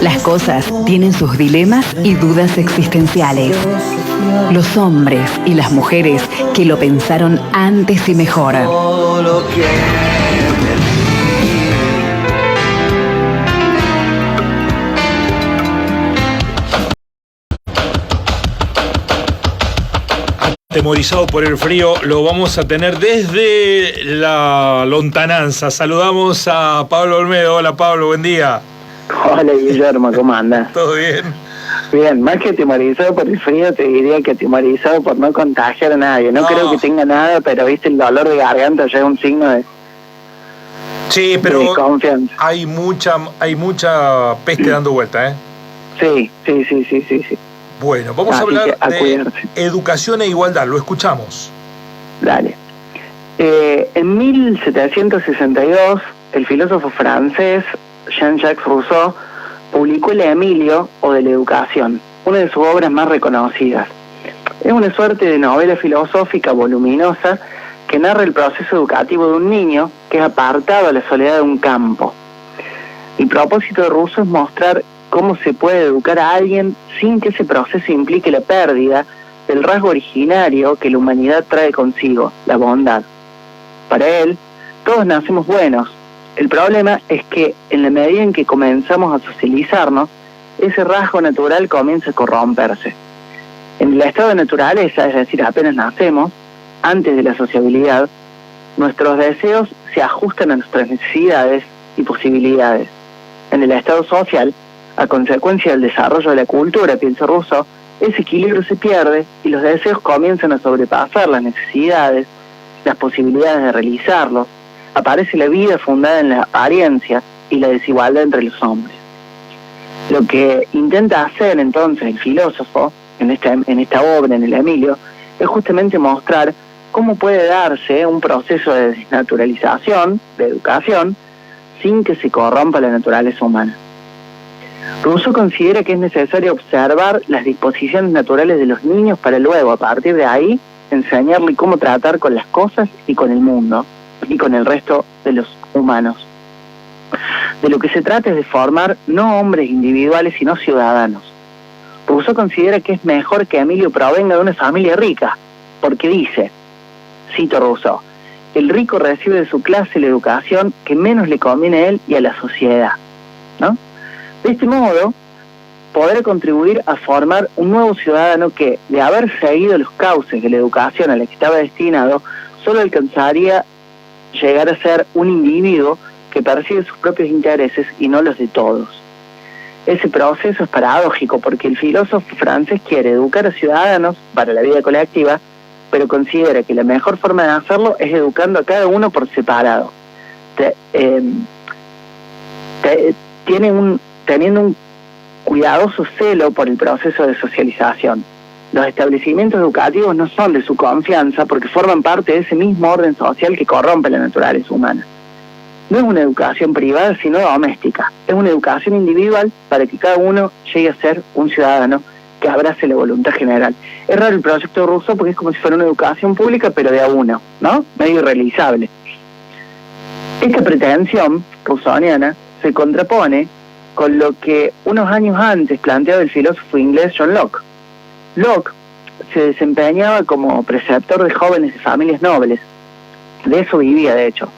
Las cosas tienen sus dilemas y dudas existenciales. Los hombres y las mujeres que lo pensaron antes y mejor. Atemorizado por el frío, lo vamos a tener desde la lontananza. Saludamos a Pablo Olmedo. Hola Pablo, buen día. Hola Guillermo, ¿cómo andas? ¿Todo bien? Bien, más que atemorizado por el frío, te diría que atemorizado por no contagiar a nadie. No creo que tenga nada, pero viste, el dolor de garganta ya es un signo de... Sí, pero de desconfianza. hay mucha peste dando vuelta, ¿eh? Sí. Bueno, vamos a hablar de educación e igualdad, lo escuchamos. Dale. En 1762, el filósofo francés Jean-Jacques Rousseau publicó El Emilio, o de la educación, una de sus obras más reconocidas. Es una suerte de novela filosófica voluminosa que narra el proceso educativo de un niño que es apartado a la soledad de un campo. El propósito de Rousseau es mostrar cómo se puede educar a alguien sin que ese proceso implique la pérdida del rasgo originario que la humanidad trae consigo, la bondad. Para él, todos nacemos buenos. El problema es que en la medida en que comenzamos a socializarnos, ese rasgo natural comienza a corromperse. En el estado de naturaleza, es decir, apenas nacemos, antes de la sociabilidad, nuestros deseos se ajustan a nuestras necesidades y posibilidades. En el estado social, a consecuencia del desarrollo de la cultura, piensa Rousseau, ese equilibrio se pierde y los deseos comienzan a sobrepasar las necesidades, las posibilidades de realizarlos. Aparece la vida fundada en la apariencia y la desigualdad entre los hombres. Lo que intenta hacer entonces el filósofo, en esta obra, en El Emilio, es justamente mostrar cómo puede darse un proceso de desnaturalización, de educación, sin que se corrompa la naturaleza humana. Rousseau considera que es necesario observar las disposiciones naturales de los niños para luego, a partir de ahí, enseñarle cómo tratar con las cosas y con el mundo, y con el resto de los humanos. De lo que se trata es de formar no hombres individuales, sino ciudadanos. Rousseau considera que es mejor que Emilio provenga de una familia rica, porque dice, cito Rousseau, el rico recibe de su clase la educación que menos le conviene a él y a la sociedad, ¿no? De este modo, podrá contribuir a formar un nuevo ciudadano que, de haber seguido los cauces de la educación a la que estaba destinado, solo alcanzaría llegar a ser un individuo que persigue sus propios intereses y no los de todos. Ese proceso es paradójico porque el filósofo francés quiere educar a ciudadanos para la vida colectiva, pero considera que la mejor forma de hacerlo es educando a cada uno por separado. Teniendo un cuidadoso celo por el proceso de socialización. Los establecimientos educativos no son de su confianza porque forman parte de ese mismo orden social que corrompe la naturaleza humana. No es una educación privada, sino doméstica. Es una educación individual para que cada uno llegue a ser un ciudadano que abrace la voluntad general. Es raro el proyecto de Rousseau porque es como si fuera una educación pública, pero de a uno, ¿no? Medio irrealizable. Esta pretensión rousseauiana se contrapone con lo que unos años antes planteaba el filósofo inglés John Locke. Locke se desempeñaba como preceptor de jóvenes de familias nobles. De eso vivía, de hecho.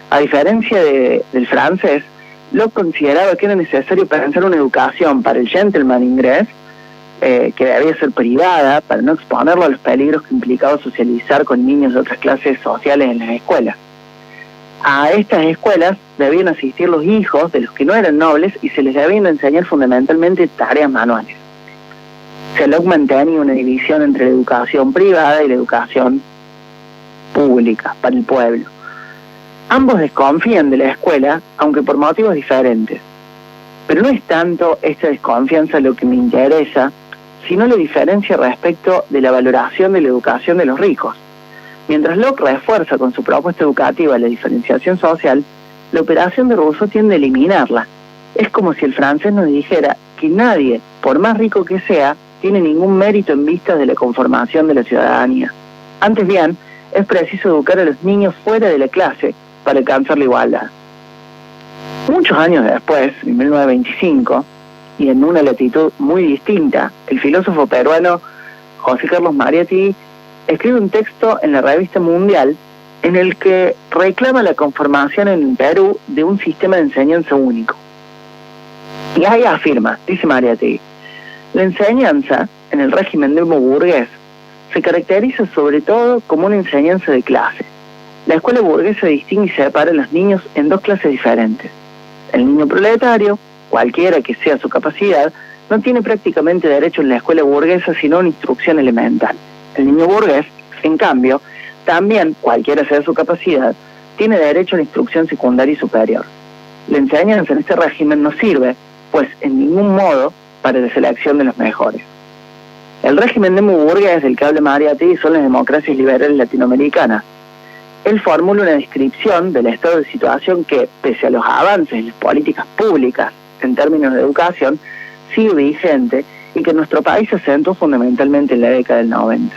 A diferencia del francés, Locke consideraba que era necesario pensar una educación para el gentleman inglés, que debía ser privada, para no exponerlo a los peligros que implicaba socializar con niños de otras clases sociales en las escuelas. A estas escuelas debían asistir los hijos de los que no eran nobles y se les debían enseñar fundamentalmente tareas manuales. Locke mantenía una división entre la educación privada y la educación pública para el pueblo. Ambos desconfían de la escuela, aunque por motivos diferentes. Pero no es tanto esta desconfianza lo que me interesa, sino la diferencia respecto de la valoración de la educación de los ricos. Mientras Locke refuerza con su propuesta educativa la diferenciación social, la operación de Rousseau tiende a eliminarla. Es como si el francés nos dijera que nadie, por más rico que sea, tiene ningún mérito en vistas de la conformación de la ciudadanía. Antes bien, es preciso educar a los niños fuera de la clase para alcanzar la igualdad. Muchos años después, en 1925, y en una latitud muy distinta, el filósofo peruano José Carlos Mariátegui escribe un texto en la revista Mundial en el que reclama la conformación en Perú de un sistema de enseñanza único. Y ahí afirma, dice Mariátegui, la enseñanza en el régimen burgués se caracteriza sobre todo como una enseñanza de clase. La escuela burguesa distingue y separa a los niños en dos clases diferentes. El niño proletario, cualquiera que sea su capacidad, no tiene prácticamente derecho en la escuela burguesa sino una instrucción elemental. El niño burgués, en cambio, también, cualquiera sea su capacidad, tiene derecho a la instrucción secundaria y superior. La enseñanza en este régimen no sirve, pues, en ningún modo para la selección de los mejores. El régimen burgués del que habla Mariátegui son las democracias liberales latinoamericanas. Él formula una descripción del estado de situación que, pese a los avances en las políticas públicas en términos de educación, sigue vigente y que en nuestro país se acentuó fundamentalmente en la década del 90.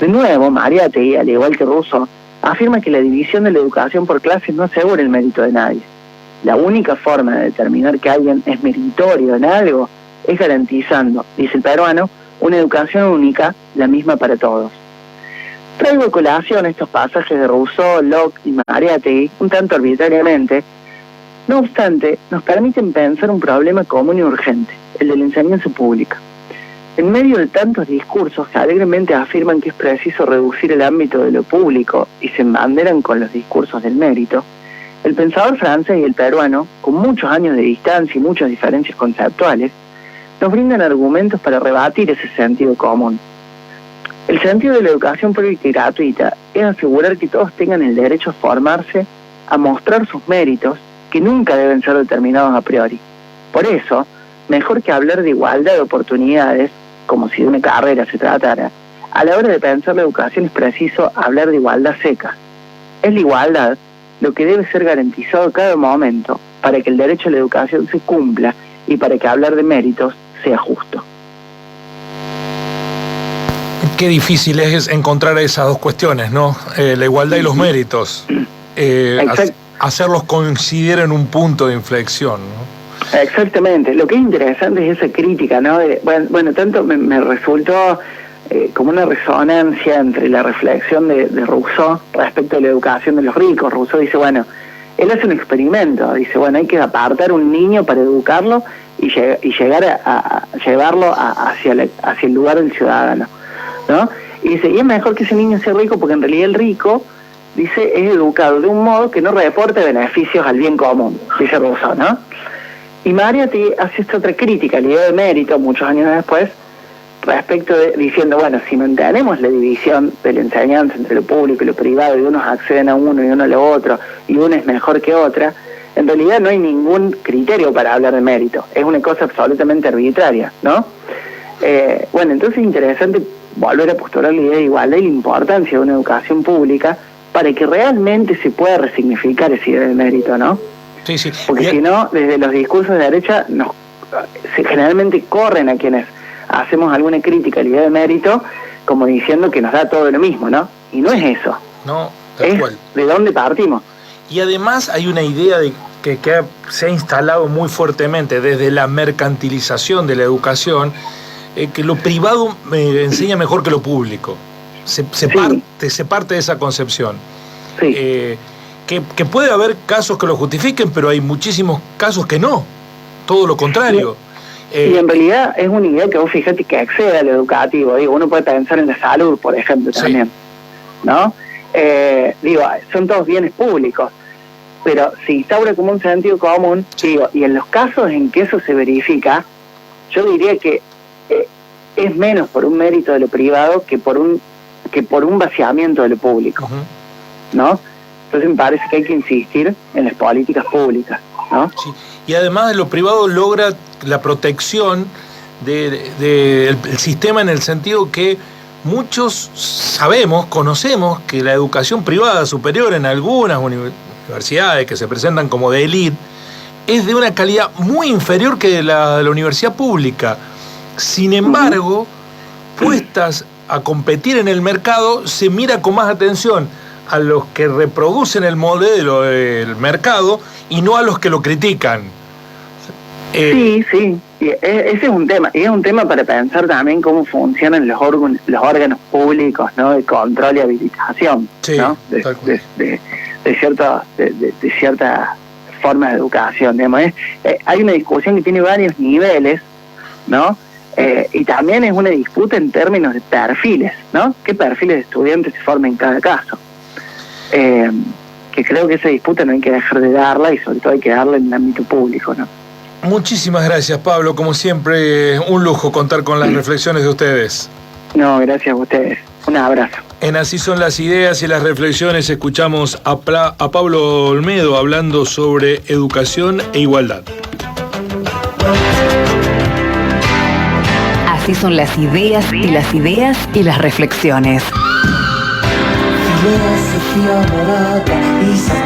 De nuevo, Mariátegui, al igual que Rousseau, afirma que la división de la educación por clases no asegura el mérito de nadie. La única forma de determinar que alguien es meritorio en algo es garantizando, dice el peruano, una educación única, la misma para todos. Traigo a colación estos pasajes de Rousseau, Locke y Mariátegui, un tanto arbitrariamente. No obstante, nos permiten pensar un problema común y urgente, el de la enseñanza pública. En medio de tantos discursos que alegremente afirman que es preciso reducir el ámbito de lo público y se embanderan con los discursos del mérito, el pensador francés y el peruano, con muchos años de distancia y muchas diferencias conceptuales, nos brindan argumentos para rebatir ese sentido común. El sentido de la educación pública y gratuita es asegurar que todos tengan el derecho a formarse, a mostrar sus méritos, que nunca deben ser determinados a priori. Por eso, mejor que hablar de igualdad de oportunidades, como si de una carrera se tratara, a la hora de pensar la educación es preciso hablar de igualdad seca. Es la igualdad lo que debe ser garantizado a cada momento para que el derecho a la educación se cumpla y para que hablar de méritos sea justo. Qué difícil es encontrar esas dos cuestiones, ¿no? La igualdad y los méritos. Hacerlos coincidir en un punto de inflexión, ¿no? Exactamente. Lo que es interesante es esa crítica, ¿no? Bueno, tanto me resultó como una resonancia entre la reflexión de Rousseau respecto a la educación de los ricos. Rousseau dice, bueno, él hace un experimento, dice, bueno, hay que apartar un niño para educarlo y llegar a llevarlo hacia el lugar del ciudadano, ¿no? Y dice, y es mejor que ese niño sea rico porque en realidad el rico, dice, es educado de un modo que no reporte beneficios al bien común, dice Rousseau, ¿no? Y Mariátegui hace esta otra crítica, la idea de mérito, muchos años después, respecto de, diciendo, bueno, si mantenemos la división de la enseñanza entre lo público y lo privado, y unos acceden a uno y uno a lo otro, y uno es mejor que otra, en realidad no hay ningún criterio para hablar de mérito, es una cosa absolutamente arbitraria, ¿no? Bueno, entonces es interesante volver a postular la idea de igualdad y la importancia de una educación pública para que realmente se pueda resignificar esa idea de mérito, ¿no? Sí, sí. Porque si no, desde los discursos de derecha generalmente corren a quienes hacemos alguna crítica a la idea de mérito como diciendo que nos da todo lo mismo, ¿no? Y no es eso. No, tal cual. ¿De dónde partimos? Y además hay una idea de que se ha instalado muy fuertemente desde la mercantilización de la educación, que lo privado enseña mejor que lo público. Se parte de esa concepción. Sí. Que puede haber casos que lo justifiquen, pero hay muchísimos casos que no. Todo lo contrario. Y en realidad es una idea que vos fíjate que accede a lo educativo. Digo, uno puede pensar en la salud, por ejemplo, también, ¿no? Son todos bienes públicos, pero se instaura como un sentido común, digo, y en los casos en que eso se verifica, yo diría que es menos por un mérito de lo privado que por un vaciamiento de lo público, ¿no? Entonces me parece que hay que insistir en las políticas públicas, ¿no? Sí. Y además de lo privado logra la protección del sistema en el sentido que muchos conocemos que la educación privada superior en algunas universidades que se presentan como de élite es de una calidad muy inferior que la de la universidad pública. Sin embargo, puestas a competir en el mercado, se mira con más atención a los que reproducen el modelo del mercado y no a los que lo critican. Sí. Y ese es un tema. Y es un tema para pensar también cómo funcionan los órganos públicos, ¿no? De control y habilitación, sí, ¿no? De ciertas formas de educación, digamos. Hay una discusión que tiene varios niveles, ¿no? Y también es una disputa en términos de perfiles, ¿no? ¿Qué perfiles de estudiantes se forman en cada caso? Que creo que esa disputa no hay que dejar de darla y sobre todo hay que darla en el ámbito público, ¿no? Muchísimas gracias, Pablo. Como siempre, un lujo contar con las reflexiones de ustedes. No, gracias a ustedes. Un abrazo. En Así son las ideas y las reflexiones escuchamos a Pablo Olmedo hablando sobre educación e igualdad. Así son las ideas y las reflexiones. Filosofía barata y zapatos.